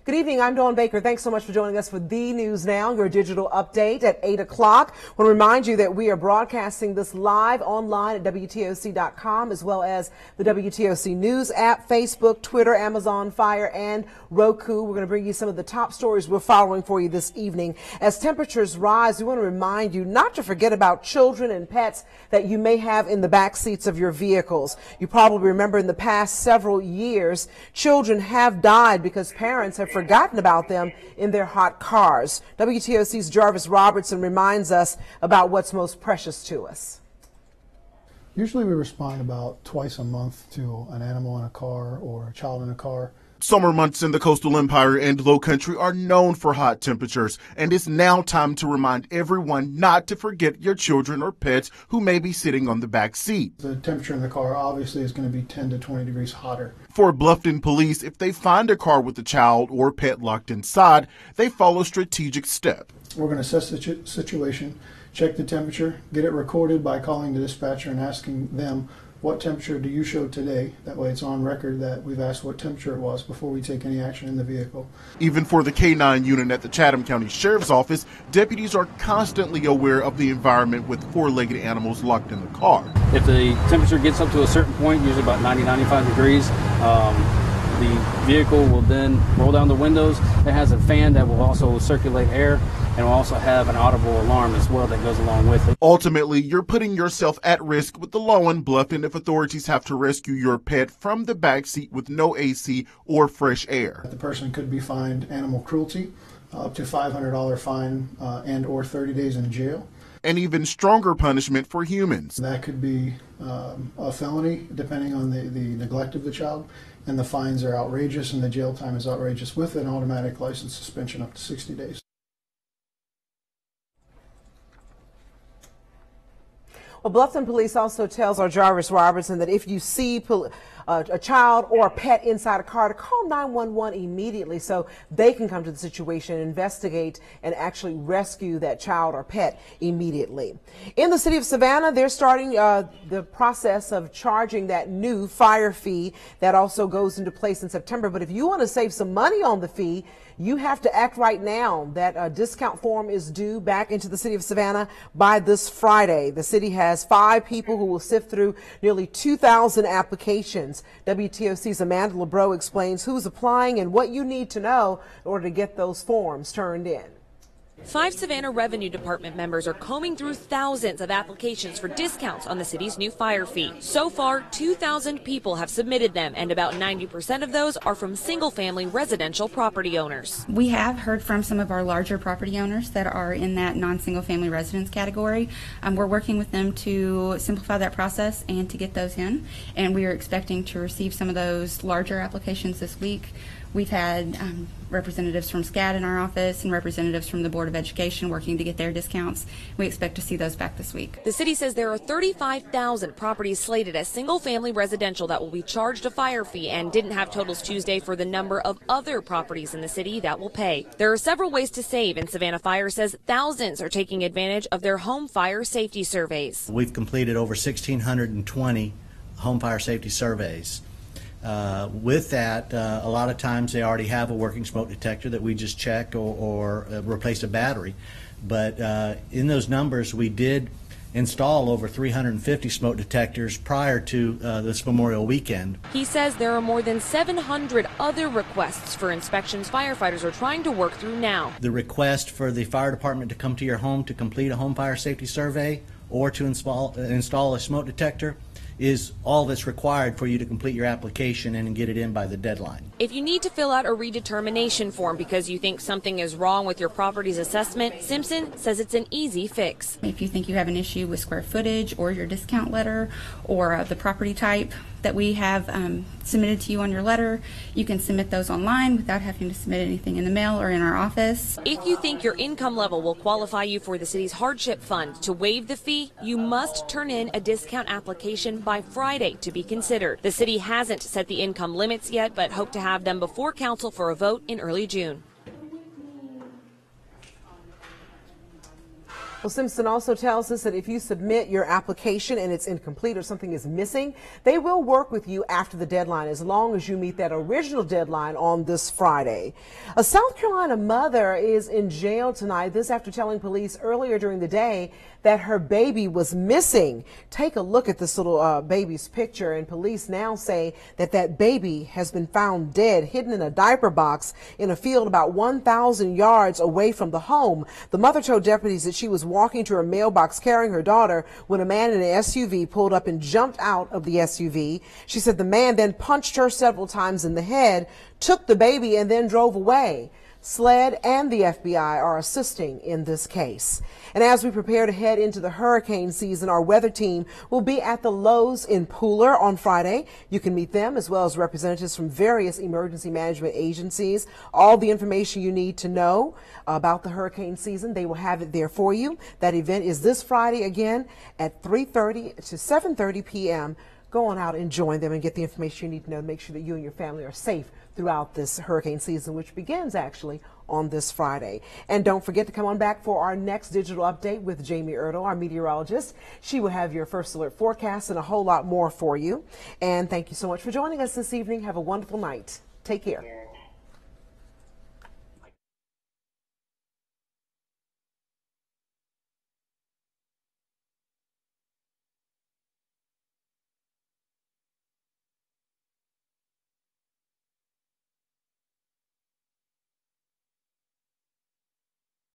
Good evening. I'm Dawn Baker. Thanks so much for joining us for The News Now, your digital update at 8 o'clock. I want to remind you that we are broadcasting this live online at WTOC.com, as well as the WTOC News app, Facebook, Twitter, Amazon Fire, and Roku. We're going to bring you some of the top stories we're following for you this evening. As temperatures rise, we want to remind you not to forget about children and pets that you may have in the back seats of your vehicles. You probably remember in the past several years, children have died because parents have forgotten about them in their hot cars. WTOC's Jarvis Robertson reminds us about what's most precious to us. Usually we respond about twice a month to an animal in a car or a child in a car. Summer months in the Coastal Empire and Low Country are known for hot temperatures, and it's now time to remind everyone not to forget your children or pets who may be sitting on the back seat. The temperature in the car obviously is going to be 10 to 20 degrees hotter. For Bluffton police, if they find a car with a child or pet locked inside, they follow strategic steps. We're going to assess the situation, check the temperature, get it recorded by calling the dispatcher and asking them, what temperature do you show today? That way it's on record that we've asked what temperature it was before we take any action in the vehicle. Even for the K-9 unit at the Chatham County Sheriff's Office, deputies are constantly aware of the environment with four-legged animals locked in the car. If the temperature gets up to a certain point, usually about 90-95 degrees, the vehicle will then roll down the windows. It has a fan that will also circulate air, and will also have an audible alarm as well that goes along with it. Ultimately, you're putting yourself at risk with the law in Bluffton if authorities have to rescue your pet from the backseat with no AC or fresh air. The person could be fined animal cruelty, up to $500 fine and or 30 days in jail. An even stronger punishment for humans. That could be a felony, depending on the neglect of the child, and the fines are outrageous and the jail time is outrageous, with an automatic license suspension up to 60 days. Well, Bluffton Police also tells our Jarvis Robertson that if you see a child or a pet inside a car, to call 911 immediately so they can come to the situation, investigate, and actually rescue that child or pet immediately. In the city of Savannah, they're starting the process of charging that new fire fee that also goes into place in September. But if you want to save some money on the fee, you have to act right now. That discount form is due back into the city of Savannah by this Friday. The city has 5 people who will sift through nearly 2,000 applications. WTOC's Amanda LeBreau explains who's applying and what you need to know in order to get those forms turned in. 5 Savannah Revenue Department members are combing through thousands of applications for discounts on the city's new fire fee. So far, 2,000 people have submitted them, and about 90% of those are from single-family residential property owners. We have heard from some of our larger property owners that are in that non-single family residence category. We're working with them to simplify that process and to get those in, and we are expecting to receive some of those larger applications this week. We've had representatives from SCAD in our office and representatives from the Board of Education working to get their discounts. We expect to see those back this week. The city says there are 35,000 properties slated as single-family residential that will be charged a fire fee, and didn't have totals Tuesday for the number of other properties in the city that will pay. There are several ways to save, and Savannah Fire says thousands are taking advantage of their home fire safety surveys. We've completed over 1,620 home fire safety surveys. With that, a lot of times they already have a working smoke detector that we just check or replace a battery. But in those numbers, we did install over 350 smoke detectors prior to this Memorial weekend. He says there are more than 700 other requests for inspections firefighters are trying to work through now. The request for the fire department to come to your home to complete a home fire safety survey or to install a smoke detector is all that's required for you to complete your application and get it in by the deadline. If you need to fill out a redetermination form because you think something is wrong with your property's assessment, Simpson says it's an easy fix. If you think you have an issue with square footage or your discount letter or the property type that we have submitted to you on your letter, you can submit those online without having to submit anything in the mail or in our office. If you think your income level will qualify you for the city's hardship fund to waive the fee, you must turn in a discount application by Friday to be considered. The city hasn't set the income limits yet, but hope to have them before council for a vote in early June. Well, Simpson also tells us that if you submit your application and it's incomplete or something is missing, they will work with you after the deadline as long as you meet that original deadline on this Friday. A South Carolina mother is in jail tonight, this after telling police earlier during the day that her baby was missing. Take a look at this little baby's picture, and police now say that that baby has been found dead, hidden in a diaper box in a field about 1,000 yards away from the home. The mother told deputies that she was walking to her mailbox carrying her daughter when a man in an SUV pulled up and jumped out of the SUV. She said the man then punched her several times in the head, took the baby, and then drove away. SLED and the FBI are assisting in this case. And as we prepare to head into the hurricane season, our weather team will be at the Lowe's in Pooler on Friday. You can meet them as well as representatives from various emergency management agencies. All the information you need to know about the hurricane season, they will have it there for you. That event is this Friday again at 3:30 to 7:30 p.m. Go on out and join them and get the information you need to know to make sure that you and your family are safe throughout this hurricane season, which begins actually on this Friday. And don't forget to come on back for our next digital update with Jamie Erdahl, our meteorologist. She will have your first alert forecast and a whole lot more for you. And thank you so much for joining us this evening. Have a wonderful night. Take care.